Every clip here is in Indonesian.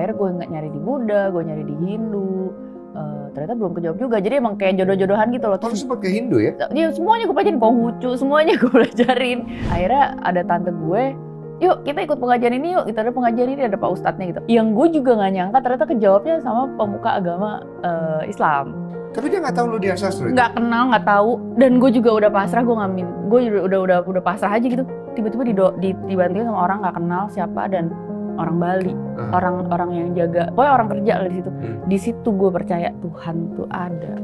Akhirnya gue nyari di Buddha, gue nyari di Hindu, ternyata belum kejawab juga. Jadi emang kayak jodoh-jodohan gitu loh. Terus sempat ke Hindu ya? Ya semuanya gue pelajarin, Konghucu, semuanya gue pelajarin. Akhirnya ada tante gue, yuk kita ikut pengajian ini yuk, kita ada pengajian ini, ada Pak Ustadznya gitu. Yang gue juga gak nyangka ternyata kejawabnya sama pemuka agama Islam. Tapi dia nggak tahu lu Dian Sastro itu? Nggak kenal, nggak tahu. Dan gue juga udah pasrah, gue ngamin, gue udah pasrah aja gitu. Tiba-tiba dibantuin sama orang nggak kenal siapa, dan orang Bali, orang yang jaga, pokoknya orang kerja lah di situ. Di situ gue percaya Tuhan tuh ada.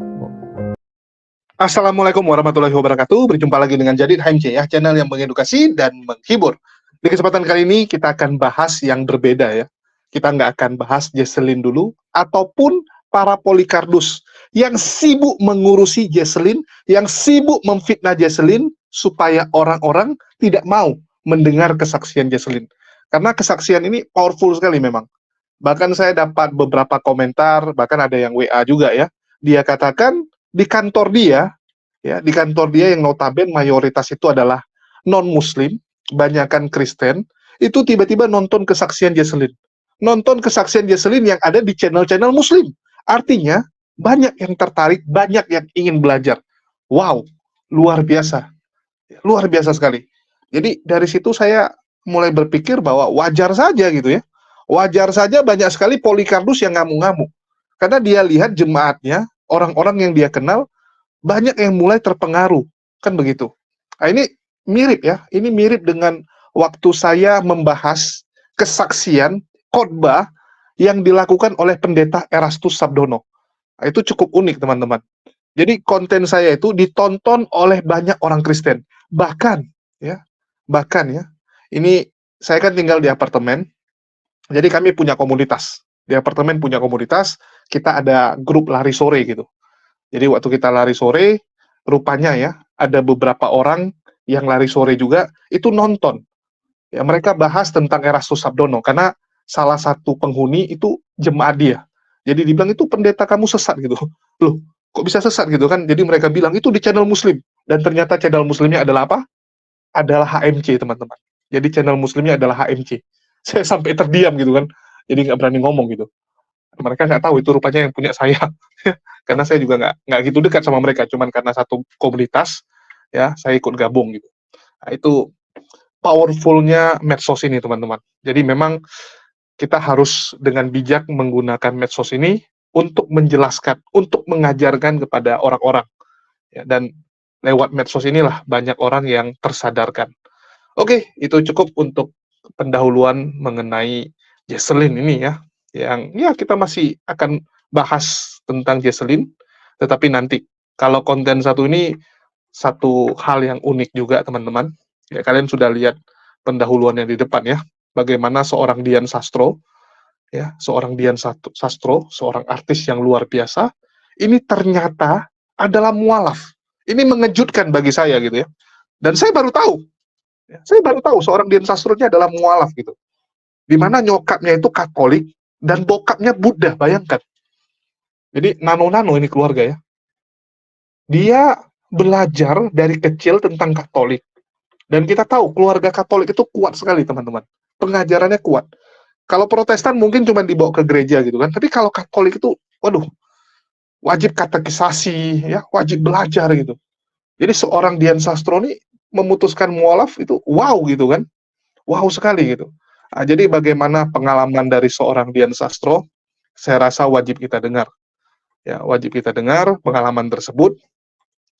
Assalamualaikum warahmatullahi wabarakatuh. Berjumpa lagi dengan Jadid HMC ya, channel yang mengedukasi dan menghibur. Di kesempatan kali ini kita akan bahas yang berbeda ya. Kita nggak akan bahas Jesselyn dulu, ataupun para Polycardus yang sibuk mengurusi Jesselyn, yang sibuk memfitnah Jesselyn supaya orang-orang tidak mau mendengar kesaksian Jesselyn. Karena kesaksian ini powerful sekali memang. Bahkan saya dapat beberapa komentar, bahkan ada yang WA juga ya. Dia katakan di kantor dia, ya, di kantor dia yang notabene mayoritas itu adalah non-muslim, banyakan Kristen, itu tiba-tiba nonton kesaksian Jesselyn. Nonton kesaksian Jesselyn yang ada di channel-channel muslim. Artinya, banyak yang tertarik, banyak yang ingin belajar. Wow, luar biasa. Luar biasa sekali. Jadi dari situ saya mulai berpikir bahwa wajar saja gitu ya. Wajar saja banyak sekali Polycardus yang ngamuk-ngamuk. Karena dia lihat jemaatnya, orang-orang yang dia kenal, banyak yang mulai terpengaruh. Kan begitu. Nah, ini mirip ya. Ini mirip dengan waktu saya membahas kesaksian khotbah yang dilakukan oleh pendeta Erastus Sabdono. Nah, itu cukup unik teman-teman. Jadi konten saya itu ditonton oleh banyak orang Kristen. Bahkan ya, ini saya kan tinggal di apartemen. Jadi kami punya komunitas. Di apartemen punya komunitas, kita ada grup lari sore gitu. Jadi waktu kita lari sore, rupanya ya, ada beberapa orang yang lari sore juga, itu nonton. Ya, mereka bahas tentang Erastus Sabdono, karena salah satu penghuni itu jemaat dia. Jadi dibilang itu pendeta kamu sesat gitu. Loh, kok bisa sesat gitu kan? Jadi mereka bilang itu di channel muslim. Dan ternyata channel muslimnya adalah apa? Adalah HMC teman-teman. Jadi channel muslimnya adalah HMC. Saya sampai terdiam gitu kan. Jadi nggak berani ngomong gitu. Mereka nggak tahu itu rupanya yang punya saya. Karena saya juga nggak gitu dekat sama mereka. Cuman karena satu komunitas, ya saya ikut gabung gitu. Nah, itu powerfulnya medsos ini teman-teman. Jadi memang kita harus dengan bijak menggunakan medsos ini untuk menjelaskan, untuk mengajarkan kepada orang-orang. Ya, dan lewat medsos inilah banyak orang yang tersadarkan. Oke, itu cukup untuk pendahuluan mengenai Jesselyn ini ya. Yang ya kita masih akan bahas tentang Jesselyn, tetapi nanti kalau konten satu ini satu hal yang unik juga teman-teman. Ya, kalian sudah lihat pendahuluan yang di depan ya. Bagaimana seorang Dian Sastro, ya, seorang Dian Sastro, seorang artis yang luar biasa, ini ternyata adalah mualaf. Ini mengejutkan bagi saya gitu ya. Dan saya baru tahu, seorang Dian Sastro ini adalah mualaf gitu. Di mana nyokapnya itu Katolik dan bokapnya Buddha, bayangkan. Jadi nano-nano ini keluarga ya. Dia belajar dari kecil tentang Katolik. Dan kita tahu keluarga Katolik itu kuat sekali teman-teman. Pengajarannya kuat. Kalau Protestan mungkin cuma dibawa ke gereja gitu kan. Tapi kalau Katolik itu, waduh, wajib katekisasi, ya, wajib belajar gitu. Jadi seorang Dian Sastro ini memutuskan mualaf itu wow gitu kan. Wow sekali gitu. Nah, jadi bagaimana pengalaman dari seorang Dian Sastro, saya rasa wajib kita dengar. Ya, wajib kita dengar pengalaman tersebut,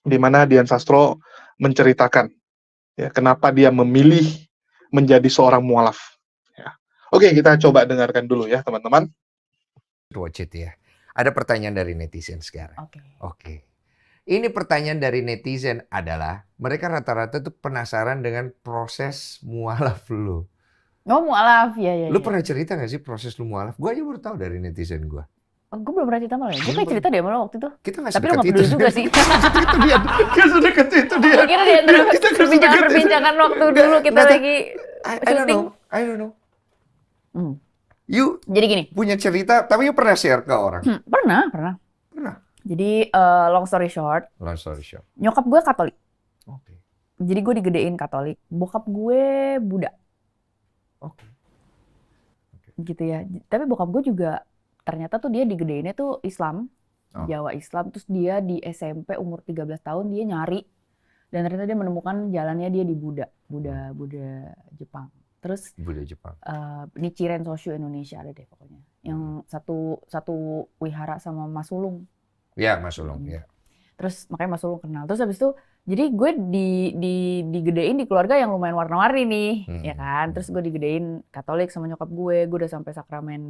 di mana Dian Sastro menceritakan ya, kenapa dia memilih menjadi seorang mualaf. Ya. Oke, kita coba dengarkan dulu ya teman-teman. Watch it ya. Ada pertanyaan dari netizen sekarang. Oke. Ini pertanyaan dari netizen adalah, mereka rata-rata tuh penasaran dengan proses mualaf lu. Oh, mualaf, ya. Lu pernah cerita gak sih proses lu mualaf? Gue aja baru tahu dari netizen gue. Gue belum pernah cerita malah ya. Gue kayak cerita deh malah waktu itu. Kita nggak Tapi lo sedekat nggak peduli itu. juga sih. Itu dia. Kita sedekat itu dia. Gue kira di antara Kita nggak sedekat itu. perbincangan waktu dulu kita Nggak, lagi I don't know. You Jadi gini. punya cerita, tapi you pernah share ke orang? Pernah. Pernah. Jadi long story short, Long story short. nyokap gue Katolik. Oke. Jadi gue digedein Katolik. Bokap gue Buddha. Oke. gitu ya. Tapi bokap gue juga ternyata tuh dia digedeinnya tuh Islam, Oh. Jawa Islam. Terus dia di SMP umur 13 tahun dia nyari dan ternyata dia menemukan jalannya dia di Buddha Jepang. Terus Budaya Jepang. Nichiren Soshu Indonesia ada deh pokoknya. Yang satu wihara sama Mas Sulung. Ya, Mas Ulung, ya. Terus makanya Mas Sulung kenal. Terus habis itu jadi gue digedein di keluarga yang lumayan warna-warni nih, ya kan. Terus gue digedein Katolik sama nyokap gue udah sampai sakramen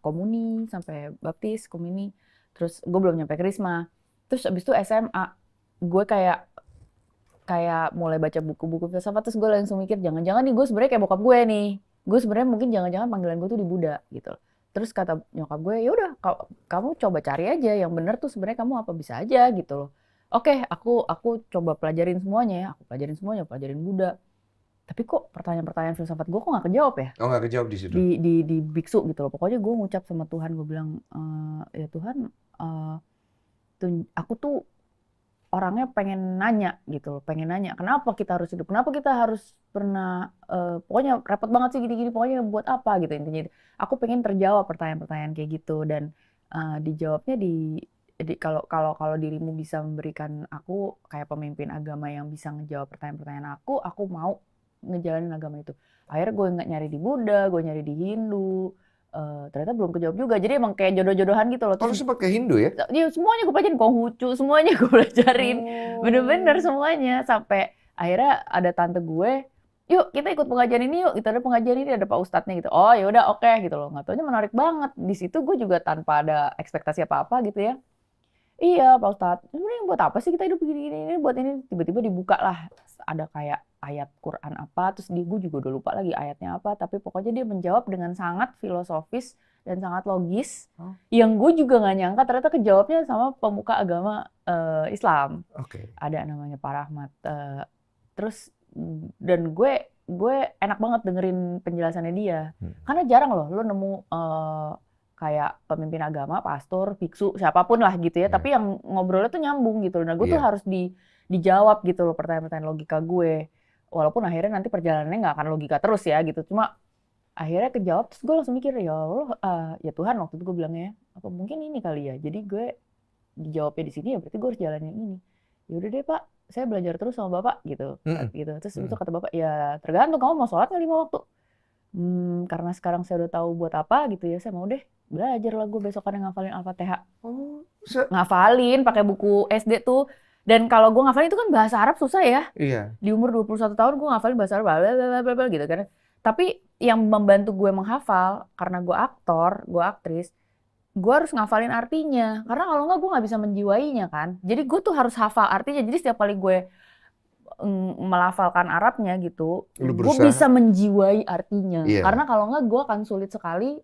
komuni, sampai baptis, komuni. Terus gue belum nyampe krisma. Terus habis itu SMA, gue kayak mulai baca buku-buku filsafat, terus gue langsung mikir jangan-jangan nih gue sebenarnya kayak bokap gue nih. Gue sebenarnya mungkin jangan-jangan panggilan gue tuh di Buddha gitu. Terus kata nyokap gue, ya udah kamu coba cari aja yang benar tuh sebenarnya kamu apa bisa aja gitu loh. Oke, aku coba pelajarin semuanya ya. Aku pelajarin Buddha. Tapi kok pertanyaan-pertanyaan filsafat gue kok nggak kejawab ya? Oh, nggak kejawab di situ. Di biksu gitu loh. Pokoknya gue ngucap sama Tuhan, gue bilang, ya Tuhan, aku tuh orangnya pengen nanya gitu loh, kenapa kita harus hidup, kenapa kita harus pernah, pokoknya repot banget sih gini-gini, pokoknya buat apa gitu intinya. Aku pengen terjawab pertanyaan-pertanyaan kayak gitu dan dijawabnya kalau dirimu bisa memberikan aku kayak pemimpin agama yang bisa ngejawab pertanyaan-pertanyaan aku mau ngejalanin agama itu. Akhirnya gue nggak nyari di Buddha, gue nyari di Hindu, ternyata belum kejawab juga. Jadi emang kayak jodoh-jodohan gitu loh. Kalau sempat ke Hindu ya? Ya semuanya gue pelajarin, Konghucu semuanya gue pelajarin. Bener-bener semuanya. Sampai akhirnya ada tante gue, yuk kita ikut pengajian ini yuk. Kita ada pengajian ini, ada Pak Ustadznya gitu. Oh ya udah oke gitu loh. Nggak taunya menarik banget. Di situ gue juga tanpa ada ekspektasi apa-apa gitu ya. Iya Pak Ustadz, sebenarnya buat apa sih kita hidup begini-gini, buat ini. Tiba-tiba dibuka lah, ada kayak ayat Quran apa, terus gue juga udah lupa lagi ayatnya apa, tapi pokoknya dia menjawab dengan sangat filosofis dan sangat logis, yang gue juga nggak nyangka ternyata kejawabnya sama pemuka agama Islam. Oke. Ada namanya Pak Rahmat. Terus dan gue enak banget dengerin penjelasannya dia, karena jarang loh lo nemu kayak pemimpin agama, pastor, biksu, siapapun lah gitu ya, tapi yang ngobrolnya tuh nyambung gitu. Nah gue tuh harus dijawab gitu loh pertanyaan-pertanyaan logika gue. Walaupun akhirnya nanti perjalanannya nggak akan logika terus ya gitu. Cuma akhirnya kejawab, terus gue langsung mikir, ya Allah, ya Tuhan waktu itu gue bilangnya, apa mungkin ini kali ya. Jadi gue dijawabnya di sini ya berarti gue harus jalanin ini. Ya udah deh Pak, saya belajar terus sama Bapak gitu. Gitu. Terus itu kata Bapak, ya tergantung kamu mau sholat nggak 5 waktu. Karena sekarang saya udah tahu buat apa gitu ya, saya mau deh belajar lah gue besokan ngafalin Al-Fatihah. Ngafalin pakai buku SD tuh. Dan kalau gue ngafalin itu kan bahasa Arab susah ya. Iya. Di umur 21 tahun gue ngafalin bahasa Arab blablabla gitu kan. Tapi yang membantu gue menghafal karena gue aktor, gue aktris, gue harus ngafalin artinya. Karena kalau enggak gue nggak bisa menjiwainya kan. Jadi gue tuh harus hafal artinya. Jadi setiap kali gue melafalkan Arabnya gitu, gue bisa menjiwai artinya. Karena kalau enggak gue akan sulit sekali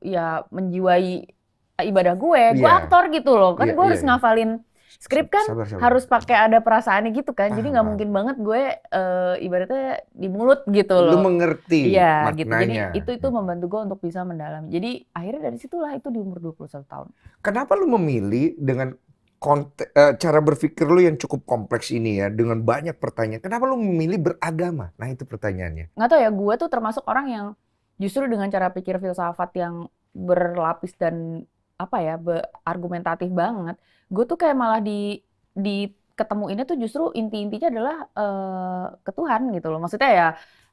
ya menjiwai ibadah gue aktor gitu loh kan. Gue harus ngafalin skrip kan, harus pakai ada perasaannya gitu kan. Jadi nggak mungkin banget gue ibaratnya di mulut gitu loh. Lu mengerti maknanya. Gitu. Jadi itu membantu gue untuk bisa mendalami. Jadi akhirnya dari situlah itu di umur 21 tahun. Kenapa lu memilih dengan cara berpikir lu yang cukup kompleks ini ya, dengan banyak pertanyaan, kenapa lu memilih beragama? Nah itu pertanyaannya. Nggak tahu ya, gue tuh termasuk orang yang justru dengan cara pikir filsafat yang berlapis dan argumentatif banget, gue tuh kayak malah di ketemuinnya tuh justru intinya adalah ke Tuhan gitu loh. Maksudnya ya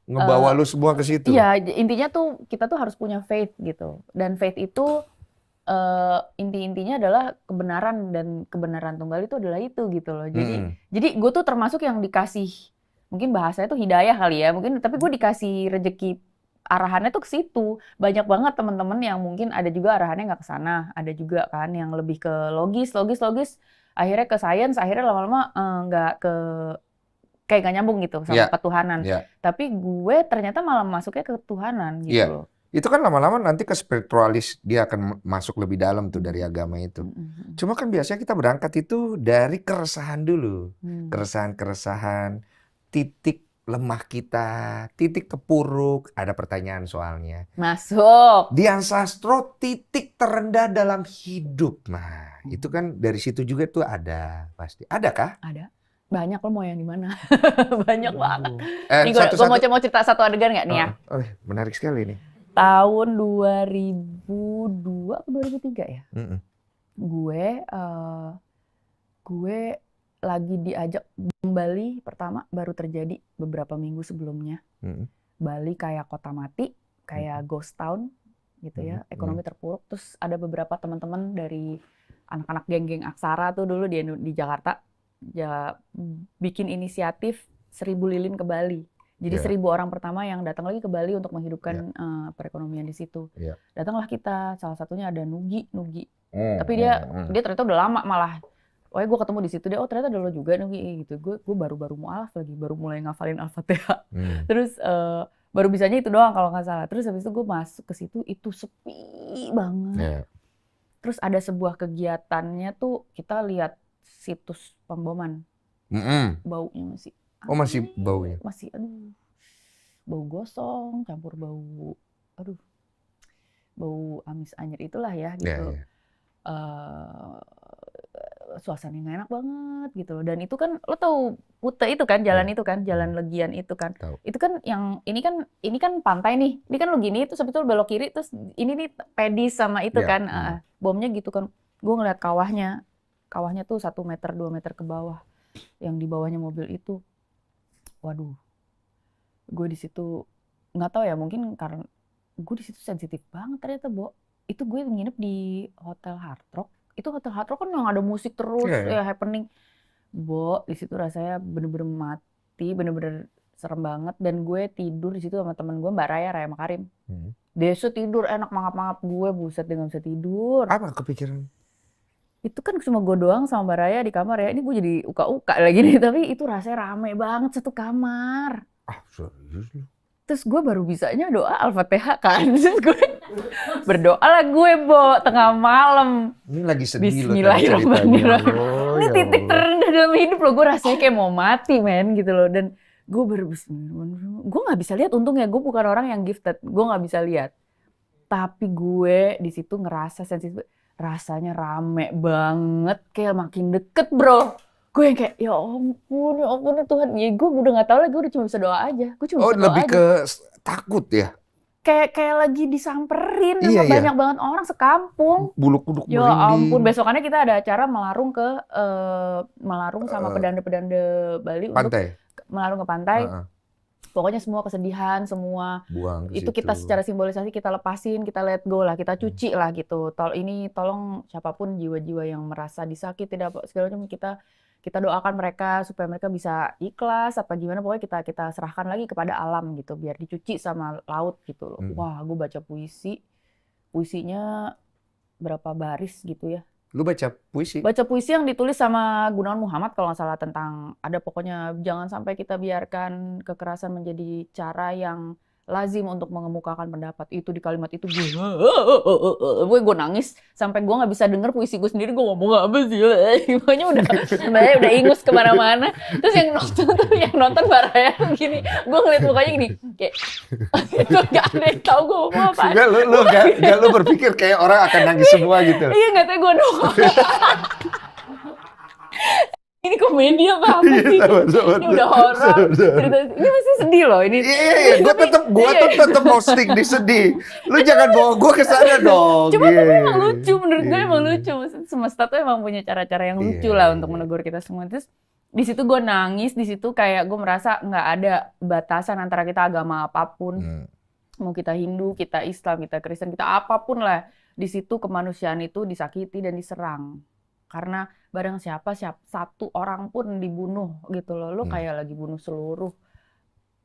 ngebawa lu semua ke situ. Iya, intinya tuh kita tuh harus punya faith gitu. Dan faith itu intinya adalah kebenaran, dan kebenaran tunggal itu adalah itu gitu loh. Jadi gue tuh termasuk yang dikasih, mungkin bahasanya tuh hidayah kali ya, mungkin, tapi gue dikasih rezeki arahannya tuh ke situ. Banyak banget teman-teman yang mungkin ada juga arahannya nggak ke sana, ada juga kan yang lebih ke logis, akhirnya ke sains, akhirnya lama-lama nggak ke kayak nggak nyambung gitu sama ketuhanan. Tapi gue ternyata malah masuknya ke ketuhanan gitu loh. Itu kan lama-lama nanti ke spiritualis, dia akan masuk lebih dalam tuh dari agama itu. Cuma kan biasanya kita berangkat itu dari keresahan dulu. Keresahan, titik lemah kita, titik terpuruk, ada pertanyaan soalnya. Masuk. Dian Sastro, titik terendah dalam hidup. Nah, itu kan dari situ juga tuh ada pasti. Ada kah? Ada. Banyak, lo mau yang di mana? Banyak banget. Nih gue mau cerita satu adegan nggak nih ya? Menarik sekali nih. tahun 2002 atau 2003 ya. Gue lagi diajak Bali pertama, baru terjadi beberapa minggu sebelumnya. Bali kayak kota mati, kayak ghost town gitu ya, ekonomi terpuruk. Terus ada beberapa teman-teman dari anak-anak geng-geng aksara tuh dulu di Jakarta ya, bikin inisiatif 1000 lilin ke Bali. Jadi 1000 orang pertama yang datang lagi ke Bali untuk menghidupkan perekonomian di situ. Datanglah kita, salah satunya ada Nugi. Tapi dia ternyata udah lama malah. Oh ya, gue ketemu di situ deh. Oh ternyata ada lo juga Nugi gitu. Gue baru mualaf lagi, baru mulai ngafalin Al-Fatihah. Terus baru bisanya itu doang kalau nggak salah. Terus habis itu gue masuk ke situ, itu sepi banget. Terus ada sebuah kegiatannya tuh, kita lihat situs pemboman. Baunya masih. Oh masih baunya? Masih, aduh. Bau gosong, campur bau, bau amis anyir itulah ya gitu. Suasananya nggak enak banget gitu loh. Dan itu kan, lo tahu Kute itu kan, jalan itu kan, jalan Legian itu kan. Itu kan yang, ini kan pantai nih. Ini kan lo gini, terus habis itu lo belok kiri, terus ini nih Pedis sama itu kan. Bomnya gitu kan. Gue ngeliat kawahnya tuh 1 meter, 2 meter ke bawah. Yang di bawahnya mobil itu. Waduh. Gue di situ, nggak tahu ya, mungkin karena gue di situ sensitif banget ternyata, Bo. Itu gue nginep di Hotel Hard Rock. Itu Hotel Hard Rock kan yang ada musik terus, ya happening. Bo, di situ rasanya bener-bener mati, bener-bener serem banget. Dan gue tidur di situ sama temen gue, Mbak Raya Makarim. Desu tidur enak, mangap-mangap, gue buset dia nggak bisa tidur. Apa kepikiran? Itu kan cuma gue doang sama Mbak Raya di kamar ya. Ini gue jadi uka-uka lagi nih, tapi itu rasanya rame banget satu kamar. Serius lu? Terus gue baru bisanya doa Al-Fatihah kan. Terus gue berdoa lah gue, Bo, tengah malam. Ini lagi sedih loh. Bismillahirrahmanirrahim. Ini titik terendah dalam hidup loh. Gue rasanya kayak mau mati, men, gitu loh. Dan gue baru bismillahirrahmanirrahim. Gue nggak bisa lihat, untungnya gue bukan orang yang gifted. Gue nggak bisa lihat. Tapi gue di situ ngerasa sensitif. Rasanya rame banget, kayak makin deket, bro. Gue yang kayak, ya ampun ya Tuhan. Ya gue udah gak tahu lagi, gue udah cuma bisa doa aja. Gue cuma bisa doa lebih aja. ke takut ya? Kayak lagi disamperin sama banyak banget orang sekampung. Bulu kuduk ya merinding. Ampun, besokannya kita ada acara melarung sama pedanda-pedanda Bali. Pantai? Untuk melarung ke pantai. Pokoknya semua kesedihan, semua buang itu kita secara simbolisasi kita lepasin, kita let go lah, kita cuci lah gitu. Tolong siapapun jiwa-jiwa yang merasa disakiti, tidak segala macam, kita doakan mereka supaya mereka bisa ikhlas apa gimana, pokoknya kita serahkan lagi kepada alam gitu, biar dicuci sama laut gitu loh. Wah, gue baca puisinya berapa baris gitu ya. Lu baca puisi? Baca puisi yang ditulis sama Gunawan Muhammad kalau nggak salah, tentang ada pokoknya jangan sampai kita biarkan kekerasan menjadi cara yang lazim untuk mengemukakan pendapat. Itu di kalimat itu gue nangis sampai gue nggak bisa denger puisi gue sendiri, gue ngomong apa sih, pokoknya udah ingus kemana-mana. Terus yang nonton Baraya gini, gue ngeliat mukanya gini kayak itu nggak ada yang tahu gue ngomong apa. Nggak lu berpikir kayak orang akan nangis semua gitu? Iya, nggak tahu gue doang. Ini komedi apa sih? Ini udah horor. Ini masih sedih loh ini. Iya, gue tetap mau stick di sedih. Lu jangan bawa gue ke sana dong. Cuma tapi emang lucu, menurut gue emang lucu. Semesta tuh emang punya cara-cara yang lucu lah untuk menegur kita semua. Terus di situ gue nangis, di situ kayak gue merasa nggak ada batasan antara kita agama apapun. Mau kita Hindu, kita Islam, kita Kristen, kita apapun lah. Di situ kemanusiaan itu disakiti dan diserang. Karena barang siapa satu orang pun dibunuh gitu loh. Lo kayak lagi bunuh seluruh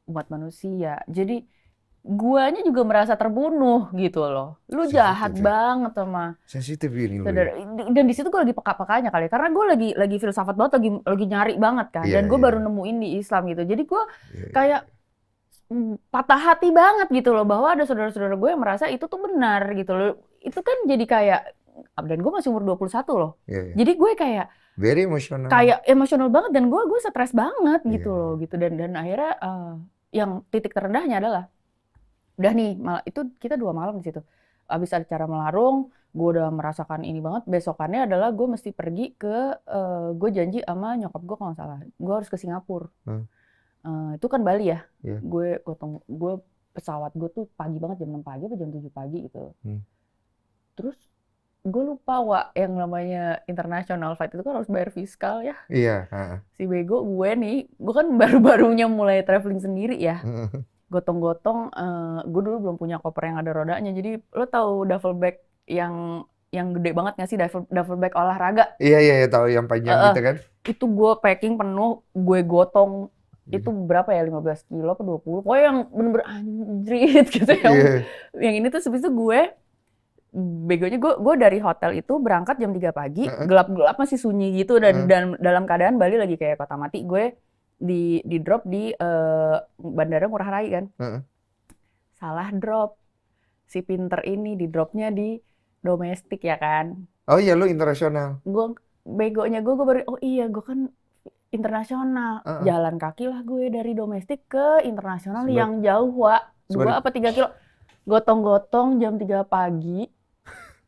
umat manusia. Jadi guanya juga merasa terbunuh gitu loh. Lu jahat banget sama sensitif ini saudara. Dan di situ gue lagi peka-pekanya kali. Karena gue lagi filsafat banget, lagi nyari banget kan. Dan gue baru nemuin di Islam gitu. Jadi gue kayak patah hati banget gitu loh, bahwa ada saudara-saudara gue yang merasa itu tuh benar gitu loh. Itu kan jadi kayak, dan gue masih umur 21 loh. Jadi gue kayak very emosional. Kayak emosional banget, dan gue stres banget gitu loh gitu. Dan akhirnya yang titik terendahnya adalah udah nih, itu kita 2 malam di situ. Abis acara melarung, gue udah merasakan ini banget. Besokannya adalah gue mesti pergi ke gue janji sama nyokap gue kalau nggak salah, gue harus ke Singapura. Itu kan Bali ya. Gue pesawat gue tuh pagi banget, jam 6 pagi atau jam 7 pagi gitu. Terus gue lupa yang namanya international flight itu kan harus bayar fiskal ya. Iya. Si bego gue nih, gue kan baru-barunya mulai traveling sendiri ya. Gotong-gotong, gue dulu belum punya koper yang ada rodanya. Jadi lo tahu duffel bag yang gede banget nggak sih, duffel bag olahraga? Iya, tahu yang panjang gitu kan? Itu gue packing penuh, gue gotong. Itu berapa ya, 15 kilo atau 20? Pokoknya yang bener-bener anjrit gitu. Yang ini tuh habis itu gue, begonya gue dari hotel itu berangkat jam 3 pagi, gelap-gelap masih sunyi gitu, dan dalam keadaan Bali lagi kayak kota mati. Gue di drop di Bandara Ngurah Rai kan. Salah drop. Si pinter ini di dropnya di domestik ya kan. Oh iya, lu internasional. Begonya gue baru, oh iya gue kan internasional. Jalan kaki lah gue dari domestik ke internasional yang jauh, Wak. 2 apa 3 kilo. Gotong-gotong jam 3 pagi.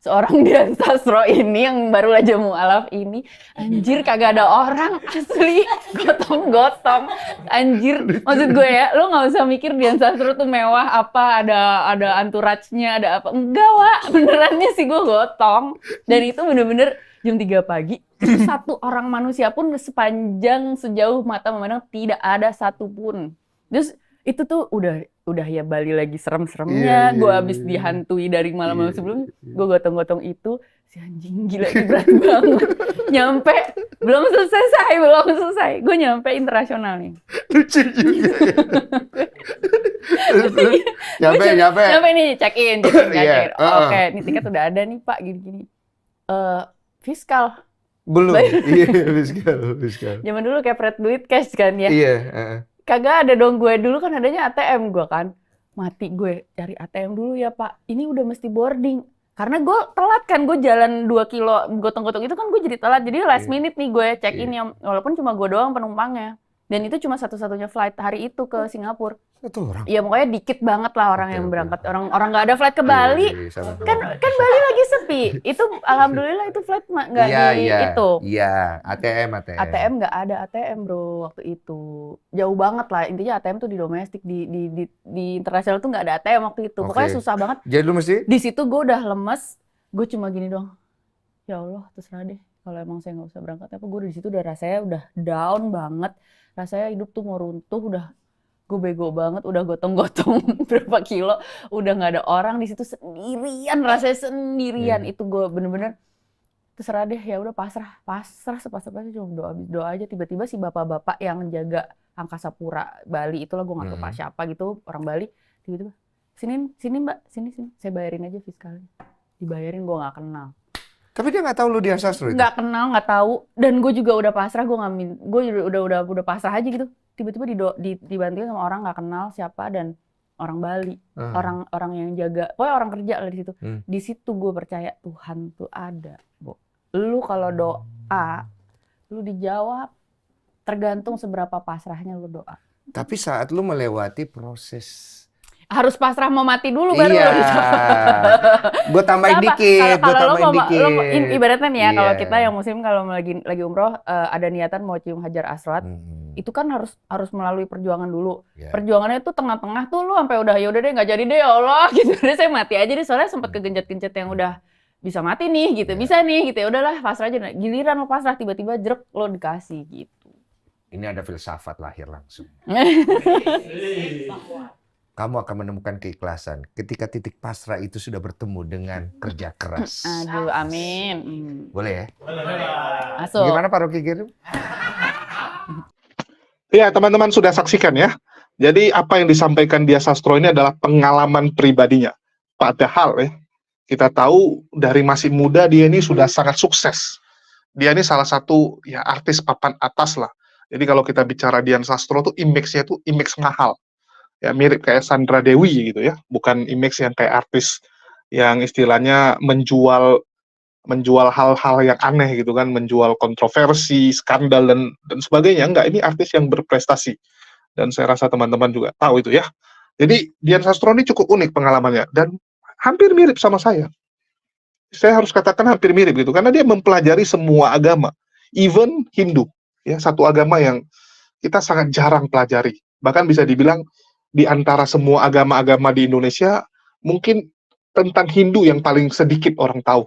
Seorang Dian Sastro ini yang baru aja mualaf ini, anjir kagak ada orang, asli gotong-gotong, anjir. Maksud gue ya, lo nggak usah mikir Dian Sastro tuh mewah apa, ada entourage-nya, ada apa, enggak, Wak, benerannya sih gue gotong. Dan itu bener-bener jam 3 pagi, satu orang manusia pun sepanjang sejauh mata memandang tidak ada satupun. Terus itu tuh udah ya Bali lagi serem-seremnya, gue abis dihantui dari malam-malam sebelumnya, gue gotong-gotong itu, si anjing gila ini berat banget. Nyampe, belum selesai, gue nyampe internasional nih. Lucu juga ya. Nyampe nih, check in. Oke, ini tiket udah ada nih Pak, gini-gini. Fiskal. Belum, fiskal. Zaman dulu kayak pret duit cash kan ya. Iya. Kagak ada dong, gue dulu kan adanya ATM gue kan. Mati gue cari ATM dulu ya Pak. Ini udah mesti boarding. Karena gue telat kan, gue jalan 2 kilo gotong-gotong itu kan gue jadi telat. Jadi last minute nih gue check in, yang walaupun cuma gue doang penumpangnya. Dan itu cuma satu-satunya flight hari itu ke Singapura. Satu orang? Iya, pokoknya dikit banget lah orang yang berangkat. Orang nggak ada flight ke Bali. Kan Bali lagi sepi. Itu alhamdulillah itu flight nggak di itu. Iya, ATM. ATM nggak ada ATM bro waktu itu. Jauh banget lah. Intinya ATM tuh di domestik, di internasional tuh nggak ada ATM waktu itu. Pokoknya susah banget. Jadi lu mesti? Di situ gue udah lemes. Gue cuma gini doang. Ya Allah, terserah deh. Kalau emang saya nggak usah berangkat apa, gue di situ udah rasanya udah down banget. Rasanya hidup tuh mau runtuh, udah gue bego banget, udah gotong-gotong berapa kilo, udah nggak ada orang di situ, sendirian, rasanya sendirian. Itu gue bener-bener terserah deh, ya udah pasrah sepasrah-pasrahnya, cuma doa aja. Tiba-tiba si bapak-bapak yang jaga Angkasa Pura Bali itulah, gue nggak tahu pak siapa gitu, orang Bali, tiba-tiba sini mbak, sini saya bayarin aja fiskalnya. Dibayarin, gue nggak kenal. Tapi dia nggak tahu lu Dian Sastro itu? Nggak kenal, nggak tahu. Dan gue juga udah pasrah, gue udah pasrah aja gitu. Tiba-tiba dibantuin sama orang nggak kenal siapa, dan orang Bali, orang yang jaga, pokoknya orang kerja lah di situ. Di situ gue percaya Tuhan tuh ada, Bo. Lu kalau doa, lu dijawab. Tergantung seberapa pasrahnya lu doa. Tapi saat lu melewati proses, harus pasrah mau mati dulu baru iya. lo bisa. Gue tambahin dikit, ibaratnya nih ya, kalau kita yang muslim kalau lagi umroh, ada niatan mau cium Hajar Aswad, itu kan harus melalui perjuangan dulu. Perjuangannya tuh tengah-tengah tuh lu sampai udah ya udah deh nggak jadi deh ya Allah gitu. Deh saya mati aja deh, soalnya sempat kegencet-gencet yang udah bisa mati nih gitu, bisa nih gitu, ya udahlah pasrah aja. Giliran lo pasrah tiba-tiba jerek lo dikasih gitu. Ini ada filsafat lahir langsung. Kamu akan menemukan keikhlasan ketika titik pasrah itu sudah bertemu dengan kerja keras. Aduh, amin. Boleh ya? Masuk. Gimana Pak Rocky Gerung? Ya, teman-teman sudah saksikan ya. Jadi apa yang disampaikan Dian Sastro ini adalah pengalaman pribadinya. Padahal ya, kita tahu dari masih muda dia ini sudah sangat sukses. Dia ini salah satu ya artis papan atas lah. Jadi kalau kita bicara Dian Sastro tuh image-nya tuh image mahal. Ya mirip kayak Sandra Dewi gitu ya, bukan image yang kayak artis yang istilahnya menjual hal-hal yang aneh gitu kan, menjual kontroversi, skandal dan sebagainya. Enggak, ini artis yang berprestasi. Dan saya rasa teman-teman juga tahu itu ya. Jadi Dian Sastro ini cukup unik pengalamannya dan hampir mirip sama saya. Saya harus katakan hampir mirip gitu karena dia mempelajari semua agama, even Hindu, ya satu agama yang kita sangat jarang pelajari. Bahkan bisa dibilang di antara semua agama-agama di Indonesia, mungkin tentang Hindu yang paling sedikit orang tahu.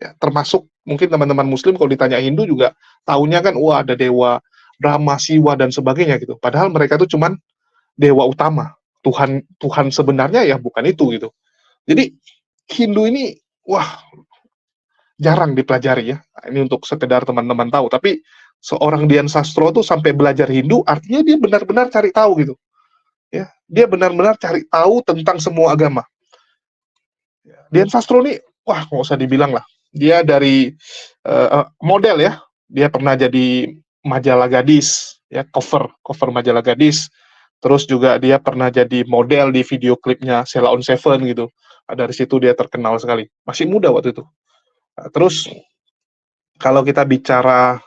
Ya, termasuk mungkin teman-teman Muslim kalau ditanya Hindu juga taunya kan, wah ada dewa Brahma, Siwa dan sebagainya gitu. Padahal mereka itu cuman dewa utama. Tuhan Tuhan sebenarnya ya bukan itu gitu. Jadi Hindu ini wah jarang dipelajari ya. Ini untuk sekedar teman-teman tahu. Tapi seorang Dian Sastro tuh sampai belajar Hindu, artinya dia benar-benar cari tahu gitu. Ya, dia benar-benar cari tahu tentang semua agama. Dian Sastro nih, wah nggak usah dibilang lah. Dia dari model ya. Dia pernah jadi majalah gadis, ya cover majalah gadis. Terus juga dia pernah jadi model di video klipnya Sheila on Seven gitu. Dari situ dia terkenal sekali. Masih muda waktu itu. Nah, terus kalau kita bicara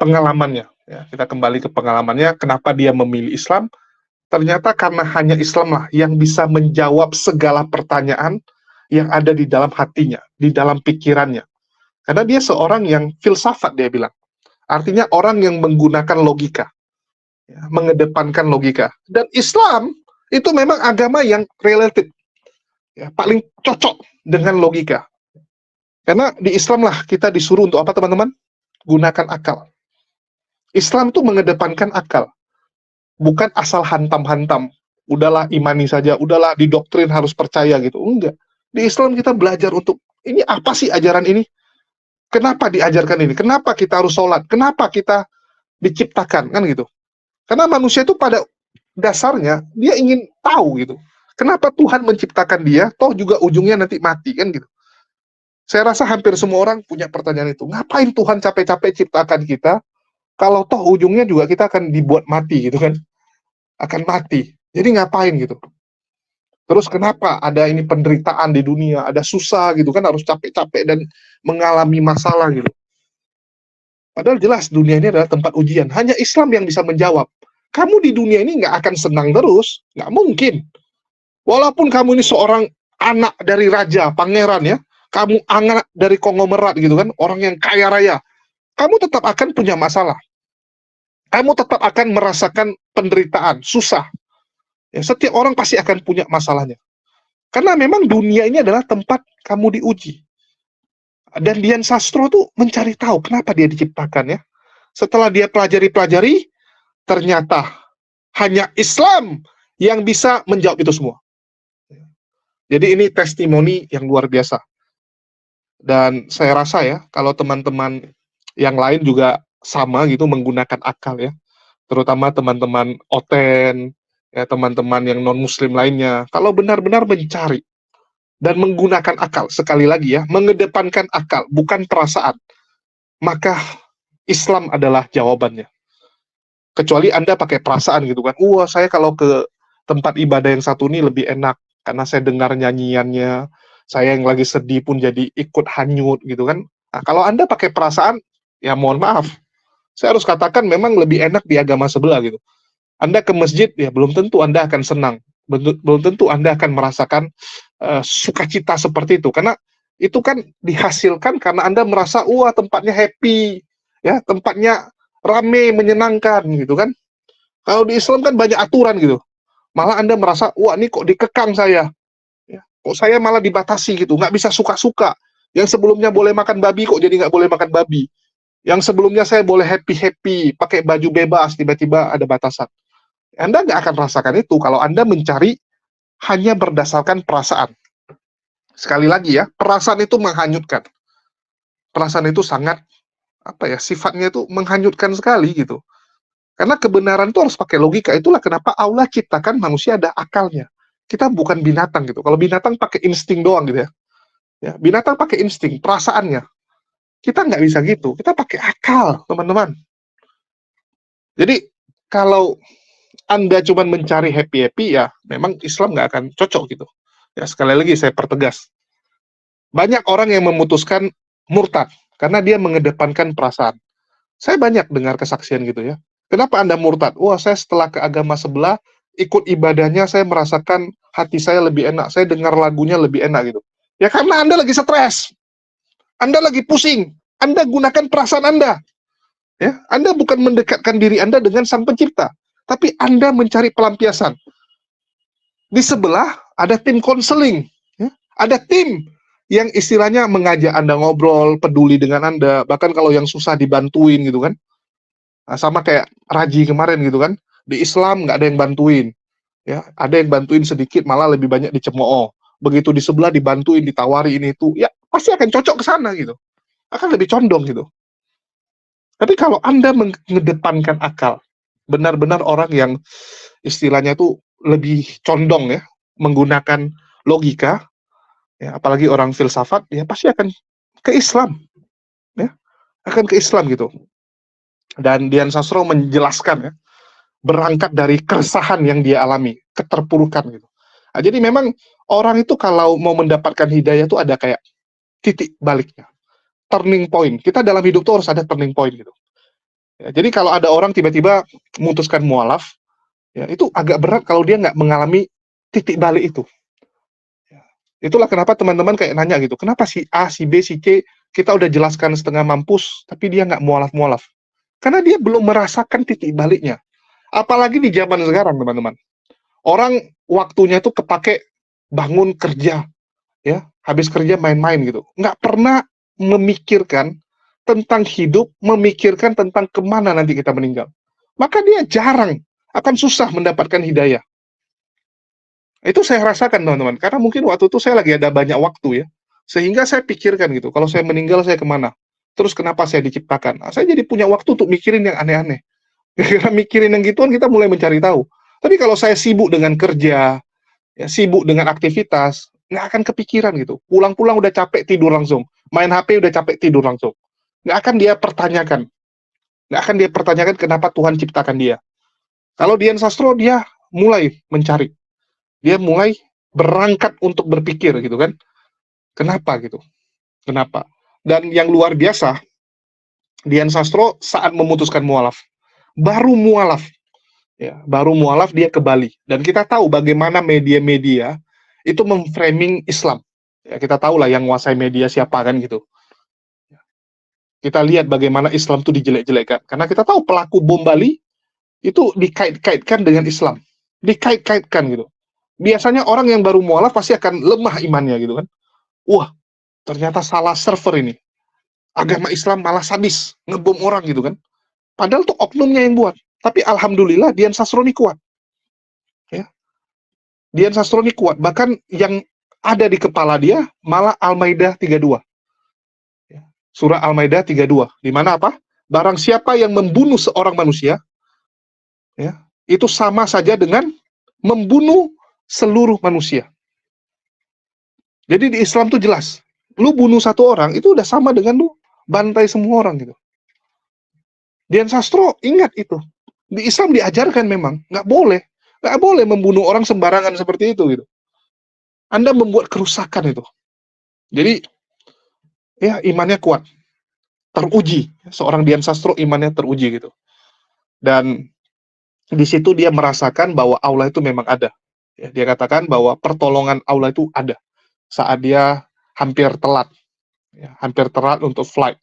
pengalamannya, ya, kita kembali ke pengalamannya, kenapa dia memilih Islam? Ternyata karena hanya Islam lah yang bisa menjawab segala pertanyaan yang ada di dalam hatinya, di dalam pikirannya. Karena dia seorang yang filsafat, dia bilang. Artinya orang yang menggunakan logika, ya, mengedepankan logika. Dan Islam itu memang agama yang relatif, ya, paling cocok dengan logika. Karena di Islam lah kita disuruh untuk apa teman-teman? Gunakan akal. Islam itu mengedepankan akal. Bukan asal hantam-hantam. Udahlah imani saja, udahlah didoktrin harus percaya gitu. Enggak. Di Islam kita belajar untuk, ini apa sih ajaran ini? Kenapa diajarkan ini? Kenapa kita harus sholat? Kenapa kita diciptakan? Kan gitu. Karena manusia itu pada dasarnya, dia ingin tahu gitu. Kenapa Tuhan menciptakan dia, toh juga ujungnya nanti mati, kan gitu. Saya rasa hampir semua orang punya pertanyaan itu. Ngapain Tuhan capek-capek ciptakan kita, kalau toh ujungnya juga kita akan dibuat mati gitu kan. Akan mati. Jadi ngapain gitu. Terus kenapa ada ini penderitaan di dunia, ada susah gitu kan, harus capek-capek dan mengalami masalah gitu. Padahal jelas dunia ini adalah tempat ujian. Hanya Islam yang bisa menjawab. Kamu di dunia ini nggak akan senang terus. Nggak mungkin. Walaupun kamu ini seorang anak dari raja, pangeran ya, kamu anak dari konglomerat gitu kan, orang yang kaya raya, kamu tetap akan punya masalah. Kamu tetap akan merasakan penderitaan, susah. Ya, setiap orang pasti akan punya masalahnya. Karena memang dunia ini adalah tempat kamu diuji. Dan Dian Sastro tuh mencari tahu kenapa dia diciptakan ya. Setelah dia pelajari, ternyata hanya Islam yang bisa menjawab itu semua. Jadi ini testimoni yang luar biasa. Dan saya rasa ya, kalau teman-teman yang lain juga sama gitu menggunakan akal ya. Terutama teman-teman Oten, ya teman-teman yang non-muslim lainnya. Kalau benar-benar mencari dan menggunakan akal, sekali lagi ya, mengedepankan akal, bukan perasaan, maka Islam adalah jawabannya. Kecuali Anda pakai perasaan gitu kan. Wah, saya kalau ke tempat ibadah yang satu ini lebih enak, karena saya dengar nyanyiannya, saya yang lagi sedih pun jadi ikut hanyut gitu kan. Nah, kalau Anda pakai perasaan, ya mohon maaf, saya harus katakan memang lebih enak di agama sebelah gitu. Anda ke masjid, ya belum tentu Anda akan senang. Belum tentu Anda akan merasakan sukacita seperti itu. Karena itu kan dihasilkan karena Anda merasa, wah tempatnya happy, ya tempatnya rame, menyenangkan gitu kan. Kalau di Islam kan banyak aturan gitu. Malah Anda merasa, wah ini kok dikekang saya. Ya, kok saya malah dibatasi gitu, nggak bisa suka-suka. Yang sebelumnya boleh makan babi, kok jadi nggak boleh makan babi. Yang sebelumnya saya boleh happy-happy, pakai baju bebas, tiba-tiba ada batasan. Anda nggak akan rasakan itu kalau Anda mencari hanya berdasarkan perasaan. Sekali lagi ya, perasaan itu menghanyutkan. Perasaan itu sangat, sifatnya itu menghanyutkan sekali gitu. Karena kebenaran itu harus pakai logika. Itulah kenapa Allah ciptakan manusia ada akalnya. Kita bukan binatang gitu. Kalau binatang pakai insting doang gitu ya. Binatang pakai insting, perasaannya. Kita nggak bisa gitu. Kita pakai akal, teman-teman. Jadi, kalau Anda cuma mencari happy-happy, ya memang Islam nggak akan cocok gitu. Ya, sekali lagi saya pertegas. Banyak orang yang memutuskan murtad, karena dia mengedepankan perasaan. Saya banyak dengar kesaksian gitu ya. Kenapa Anda murtad? Wah, saya setelah ke agama sebelah, ikut ibadahnya, saya merasakan hati saya lebih enak, saya dengar lagunya lebih enak gitu. Ya karena Anda lagi stres, Anda lagi pusing, Anda gunakan perasaan Anda. Ya, Anda bukan mendekatkan diri Anda dengan Sang Pencipta. tapi Anda mencari pelampiasan. Di sebelah ada tim konseling, ya. Ada tim yang istilahnya mengajak Anda ngobrol, peduli dengan Anda, bahkan kalau yang susah dibantuin gitu kan. Nah, sama kayak Raji kemarin gitu kan. Di Islam nggak ada yang bantuin, ya. Ada yang bantuin sedikit, malah lebih banyak dicemooh. Begitu di sebelah dibantuin, ditawari ini itu, ya pasti akan cocok ke sana gitu. Akan lebih condong gitu. Tapi kalau Anda mengedepankan akal, benar-benar orang yang istilahnya itu lebih condong ya, menggunakan logika, ya, apalagi orang filsafat, ya pasti akan ke Islam, ya, akan ke Islam gitu. Dan Dian Sastro menjelaskan ya, berangkat dari keresahan yang dia alami, keterpurukan gitu. Nah, jadi memang orang itu kalau mau mendapatkan hidayah itu ada kayak titik baliknya, turning point. Kita dalam hidup tuh harus ada turning point gitu. Ya, jadi kalau ada orang tiba-tiba memutuskan mualaf, ya itu agak berat kalau dia nggak mengalami titik balik itu. Ya, itulah kenapa teman-teman kayak nanya gitu, kenapa si A, si B, si C kita udah jelaskan setengah mampus, tapi dia nggak mualaf-mualaf. Karena dia belum merasakan titik baliknya. Apalagi di zaman sekarang, teman-teman. Orang waktunya tuh kepake bangun kerja, ya, habis kerja main-main gitu. Nggak pernah memikirkan tentang hidup, memikirkan tentang kemana nanti kita meninggal. Maka dia jarang, akan susah mendapatkan hidayah. Itu saya rasakan, teman-teman. Karena mungkin waktu itu saya lagi ada banyak waktu ya. Sehingga saya pikirkan gitu, kalau saya meninggal saya kemana? Terus kenapa saya diciptakan? Nah, saya jadi punya waktu untuk mikirin yang aneh-aneh. Karena mikirin yang gituan kita mulai mencari tahu. Tapi kalau saya sibuk dengan kerja, ya, sibuk dengan aktivitas, nggak akan kepikiran gitu. Pulang-pulang udah capek tidur langsung. Main HP udah capek tidur langsung. Nggak akan dia pertanyakan. Nggak akan dia pertanyakan kenapa Tuhan ciptakan dia. Kalau Dian Sastro, dia mulai mencari. Dia mulai berangkat untuk berpikir gitu kan. Kenapa gitu? Kenapa? Dan yang luar biasa, Dian Sastro saat memutuskan mualaf. Baru mualaf. Ya, baru mualaf dia ke Bali. Dan kita tahu bagaimana media-media itu memframing Islam. Ya, kita tahu lah yang menguasai media siapa kan gitu. Kita lihat bagaimana Islam itu dijelek-jelekkan. Karena kita tahu pelaku bom Bali itu dikait-kaitkan dengan Islam. Dikait-kaitkan gitu. Biasanya orang yang baru mualaf pasti akan lemah imannya gitu kan. Wah, ternyata salah server ini. Agama Islam malah sadis, ngebom orang gitu kan. Padahal tuh oknumnya yang buat. Tapi alhamdulillah Dian Sastro ini kuat. Ya. Dian Sastro ini kuat. Bahkan yang ada di kepala dia malah Al-Maidah 32. Ya. Surah Al-Maidah 32. Di mana apa? Barang siapa yang membunuh seorang manusia, ya, itu sama saja dengan membunuh seluruh manusia. Jadi di Islam tuh jelas. Lu bunuh satu orang, itu udah sama dengan lu bantai semua orang gitu. Dian Sastro ingat itu. Di Islam diajarkan memang, nggak boleh membunuh orang sembarangan seperti itu gitu. Anda membuat kerusakan itu. Jadi, ya imannya kuat, teruji. Seorang Dian Sastro imannya teruji gitu. Dan di situ dia merasakan bahwa Allah itu memang ada. Ya, dia katakan bahwa pertolongan Allah itu ada saat dia hampir telat. Ya, hampir telat untuk flight.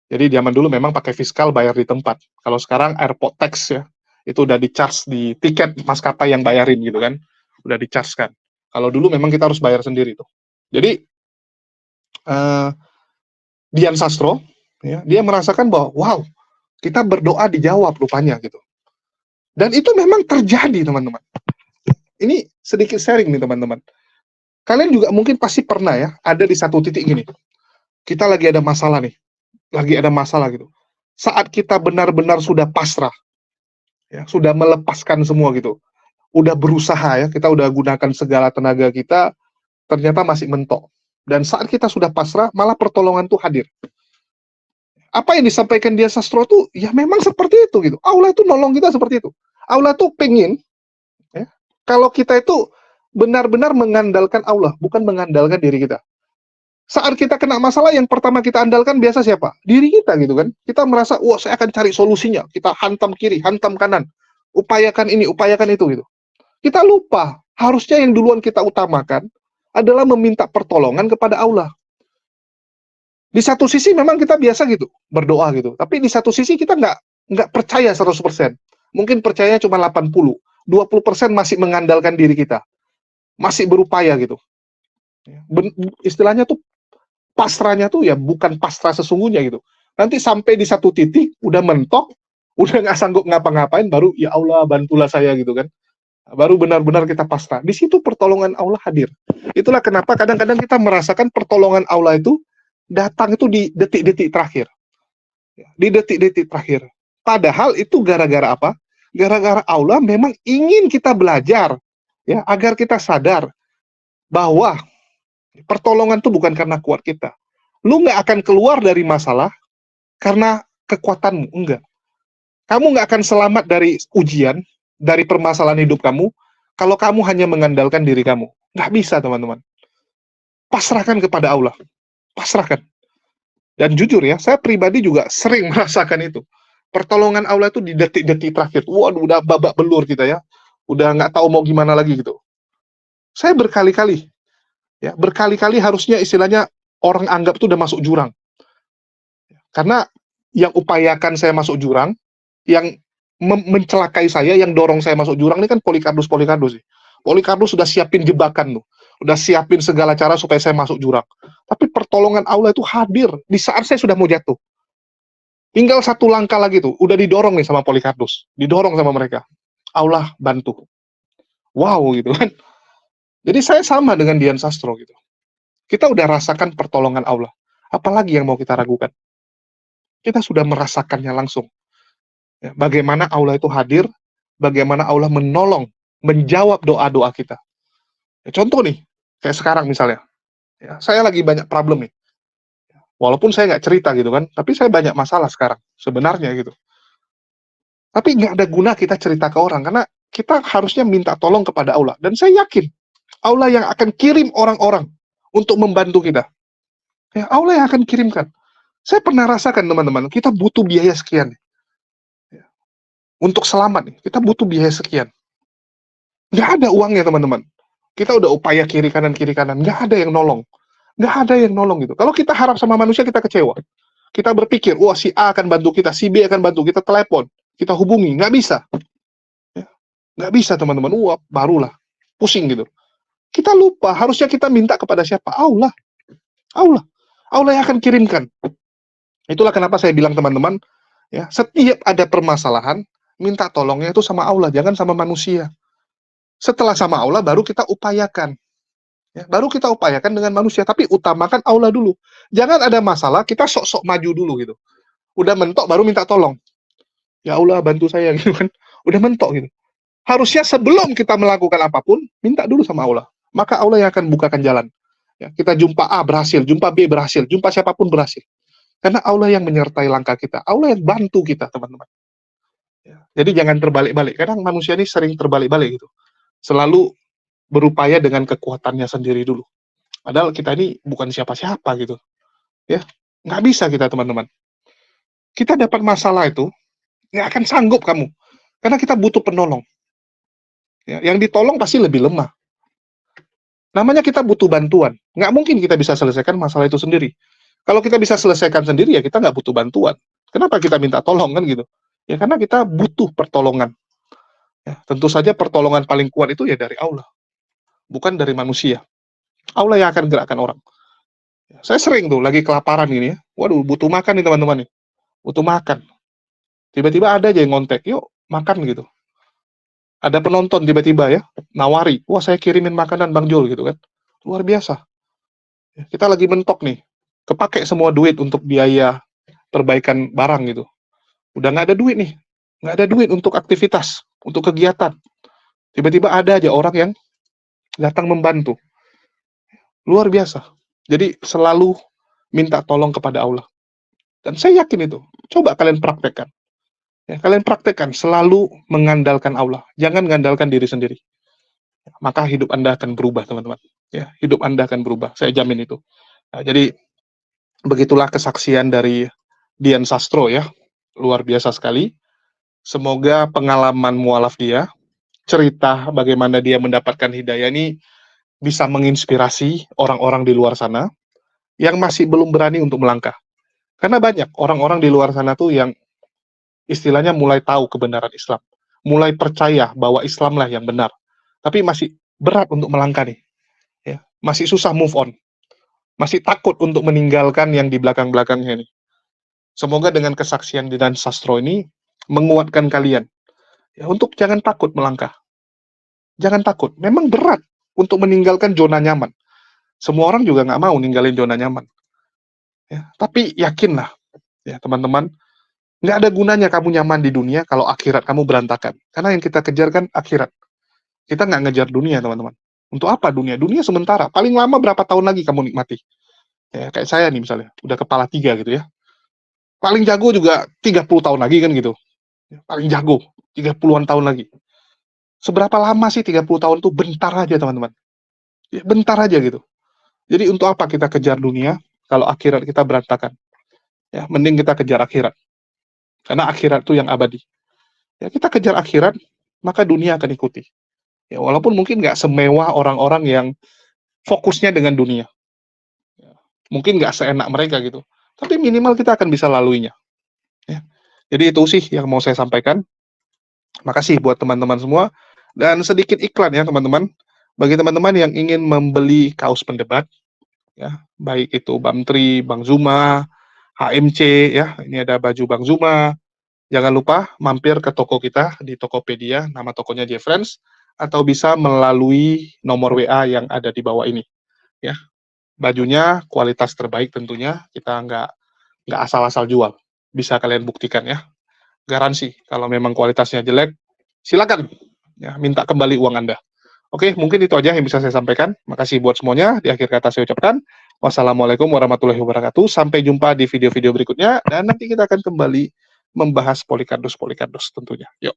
Jadi zaman dulu memang pakai fiskal bayar di tempat. Kalau sekarang airport tax ya, itu udah di-charge di tiket maskapai yang bayarin gitu kan. Udah di-charge kan. Kalau dulu memang kita harus bayar sendiri tuh. Jadi Dian Sastro, ya, dia merasakan bahwa wow, kita berdoa dijawab rupanya gitu. Dan itu memang terjadi teman-teman. Ini sedikit sharing nih teman-teman. Kalian juga mungkin pasti pernah ya, ada di satu titik gini. Kita lagi ada masalah nih. Lagi ada masalah gitu. Saat kita benar-benar sudah pasrah, ya, sudah melepaskan semua gitu, udah berusaha ya, kita udah gunakan segala tenaga kita, ternyata masih mentok. Dan saat kita sudah pasrah, malah pertolongan tuh hadir. Apa yang disampaikan Dian Sastro tuh, ya memang seperti itu gitu. Allah itu nolong kita seperti itu. Allah tuh pengen, ya, kalau kita itu benar-benar mengandalkan Allah, bukan mengandalkan diri kita. Saat kita kena masalah, yang pertama kita andalkan biasa siapa? Diri kita gitu kan. Kita merasa, wah saya akan cari solusinya. Kita hantam kiri, hantam kanan. Upayakan ini, upayakan itu gitu. Kita lupa, harusnya yang duluan kita utamakan adalah meminta pertolongan kepada Allah. Di satu sisi memang kita biasa gitu, berdoa gitu. Tapi di satu sisi kita nggak percaya 100%. mungkin percaya cuma 80, 20% masih mengandalkan diri kita, masih berupaya gitu. Istilahnya tuh pasrahnya tuh ya bukan pasrah sesungguhnya gitu. Nanti sampai di satu titik udah mentok, udah nggak sanggup ngapa-ngapain, baru ya Allah bantulah saya gitu kan. Baru benar-benar kita pasrah. Di situ pertolongan Allah hadir. Itulah kenapa kadang-kadang kita merasakan pertolongan Allah itu datang itu di detik-detik terakhir. Di detik-detik terakhir. Padahal itu gara-gara apa? Gara-gara Allah memang ingin kita belajar, ya, agar kita sadar bahwa pertolongan itu bukan karena kuat kita. Lu nggak akan keluar dari masalah karena kekuatanmu, enggak. Kamu nggak akan selamat dari ujian, dari permasalahan hidup kamu, kalau kamu hanya mengandalkan diri kamu. Nggak bisa, teman-teman. Pasrahkan kepada Allah. Pasrahkan. Dan jujur ya, saya pribadi juga sering merasakan itu. Pertolongan Allah itu di detik-detik terakhir. Waduh, udah babak belur kita ya. Udah nggak tahu mau gimana lagi gitu. Saya berkali-kali, ya, berkali-kali harusnya istilahnya orang anggap itu udah masuk jurang. Karena yang upayakan saya masuk jurang, yang mencelakai saya, yang dorong saya masuk jurang ini kan Polycarpus sih. Polycarpus sudah siapin jebakan tuh, udah siapin segala cara supaya saya masuk jurang. Tapi pertolongan Allah itu hadir di saat saya sudah mau jatuh. Tinggal satu langkah lagi tuh, udah didorong nih sama Polycarpus, didorong sama mereka. Allah bantu. Wow gitu kan. Jadi saya sama dengan Dian Sastro gitu. Kita udah rasakan pertolongan Allah. Apalagi yang mau kita ragukan? Kita sudah merasakannya langsung. Ya, bagaimana Allah itu hadir, bagaimana Allah menolong, menjawab doa-doa kita. Ya, contoh nih, kayak sekarang misalnya, ya, saya lagi banyak problem nih. Walaupun saya nggak cerita gitu kan, tapi saya banyak masalah sekarang, sebenarnya gitu. Tapi nggak ada guna kita cerita ke orang, karena kita harusnya minta tolong kepada Allah. Dan saya yakin, Allah yang akan kirim orang-orang untuk membantu kita. Ya, Allah yang akan kirimkan. Saya pernah rasakan teman-teman, kita butuh biaya sekian. Untuk selamat nih, kita butuh biaya sekian. Nggak ada uangnya teman-teman. Kita udah upaya kiri kanan, nggak ada yang nolong. Nggak ada yang nolong gitu. Kalau kita harap sama manusia, kita kecewa. Kita berpikir, wah si A akan bantu kita, si B akan bantu kita, telepon, kita hubungi. Nggak bisa. Ya, nggak bisa teman-teman. Wah, barulah. Pusing gitu. Kita lupa, harusnya kita minta kepada siapa? Allah. Allah. Allah yang akan kirimkan. Itulah kenapa saya bilang teman-teman, ya, setiap ada permasalahan, minta tolongnya itu sama Allah, jangan sama manusia. Setelah sama Allah, baru kita upayakan. Ya, baru kita upayakan dengan manusia, tapi utamakan Allah dulu. Jangan ada masalah, kita sok-sok maju dulu gitu. Udah mentok, baru minta tolong. Ya Allah, bantu saya gitu kan. Udah mentok gitu. Harusnya sebelum kita melakukan apapun, minta dulu sama Allah. Maka Allah yang akan bukakan jalan. Ya, kita jumpa A berhasil, jumpa B berhasil, jumpa siapapun berhasil. Karena Allah yang menyertai langkah kita. Allah yang bantu kita, teman-teman. Ya, jadi jangan terbalik-balik. Kadang manusia ini sering terbalik-balik gitu. Selalu berupaya dengan kekuatannya sendiri dulu. Padahal kita ini bukan siapa-siapa gitu. Ya, nggak bisa kita, teman-teman. Kita dapat masalah itu, nggak akan sanggup kamu. Karena kita butuh penolong. Ya, yang ditolong pasti lebih lemah. Namanya kita butuh bantuan. Nggak mungkin kita bisa selesaikan masalah itu sendiri. Kalau kita bisa selesaikan sendiri, ya kita nggak butuh bantuan. Kenapa kita minta tolong kan gitu? Ya karena kita butuh pertolongan. Ya, tentu saja pertolongan paling kuat itu ya dari Allah. Bukan dari manusia. Allah yang akan gerakkan orang. Ya, saya sering tuh lagi kelaparan gini ya. Waduh, butuh makan nih teman-teman nih. Butuh makan. Tiba-tiba ada aja yang ngontek, yuk makan gitu. Ada penonton tiba-tiba ya, nawari, wah saya kirimin makanan Bang Jul gitu kan. Luar biasa. Ya, kita lagi mentok nih, kepake semua duit untuk biaya perbaikan barang gitu. Udah nggak ada duit nih, nggak ada duit untuk aktivitas, untuk kegiatan. Tiba-tiba ada aja orang yang datang membantu. Luar biasa. Jadi selalu minta tolong kepada Allah. Dan saya yakin itu. Coba kalian praktekkan. Ya, kalian praktekkan selalu mengandalkan Allah. Jangan mengandalkan diri sendiri. Maka hidup Anda akan berubah, teman-teman. Ya, hidup Anda akan berubah. Saya jamin itu. Nah, jadi begitulah kesaksian dari Dian Sastro ya. Luar biasa sekali. Semoga pengalaman mualaf dia, cerita bagaimana dia mendapatkan hidayah ini bisa menginspirasi orang-orang di luar sana yang masih belum berani untuk melangkah. Karena banyak orang-orang di luar sana tuh yang istilahnya mulai tahu kebenaran Islam. mulai percaya bahwa Islamlah yang benar, tapi masih berat untuk melangkah nih, ya. Masih susah move on, masih takut untuk meninggalkan yang di belakang-belakangnya nih. Semoga dengan kesaksian Dinan Sastro ini menguatkan kalian, ya, untuk jangan takut melangkah. Jangan takut. Memang berat untuk meninggalkan zona nyaman. Semua orang juga nggak mau ninggalin zona nyaman. Ya, tapi yakinlah, ya teman-teman, nggak ada gunanya kamu nyaman di dunia kalau akhirat kamu berantakan. Karena yang kita kejar kan akhirat. Kita nggak ngejar dunia, teman-teman. Untuk apa dunia? Dunia sementara. Paling lama berapa tahun lagi kamu nikmati? Ya, kayak saya nih misalnya, udah kepala 3 gitu ya. Paling jago juga 30 tahun lagi kan gitu. Ya, paling jago 30-an tahun lagi. Seberapa lama sih 30 tahun tuh? Bentar aja, teman-teman. Ya, bentar aja gitu. Jadi untuk apa kita kejar dunia kalau akhirat kita berantakan? Ya, mending kita kejar akhirat. Karena akhirat itu yang abadi. Ya, kita kejar akhirat, maka dunia akan ikuti. Ya, walaupun mungkin nggak semewah orang-orang yang fokusnya dengan dunia. Ya, mungkin nggak seenak mereka gitu. Tapi minimal kita akan bisa laluinya. Ya. Jadi itu sih yang mau saya sampaikan. Makasih buat teman-teman semua. Dan sedikit iklan ya teman-teman. Bagi teman-teman yang ingin membeli kaos pendebat, ya, baik itu Bang Tri, Bang Zuma, HMC, ya, ini ada baju Bang Zuma. Jangan lupa mampir ke toko kita di Tokopedia, nama tokonya Jeffrens, atau bisa melalui nomor WA yang ada di bawah ini. Ya, bajunya kualitas terbaik tentunya, kita nggak asal-asal jual. Bisa kalian buktikan ya, garansi. Kalau memang kualitasnya jelek, silakan ya minta kembali uang Anda. Oke, mungkin itu aja yang bisa saya sampaikan. Makasih buat semuanya. Di akhir kata saya ucapkan, wassalamualaikum warahmatullahi wabarakatuh. Sampai jumpa di video-video berikutnya, dan nanti kita akan kembali membahas Polikardos tentunya. Yuk.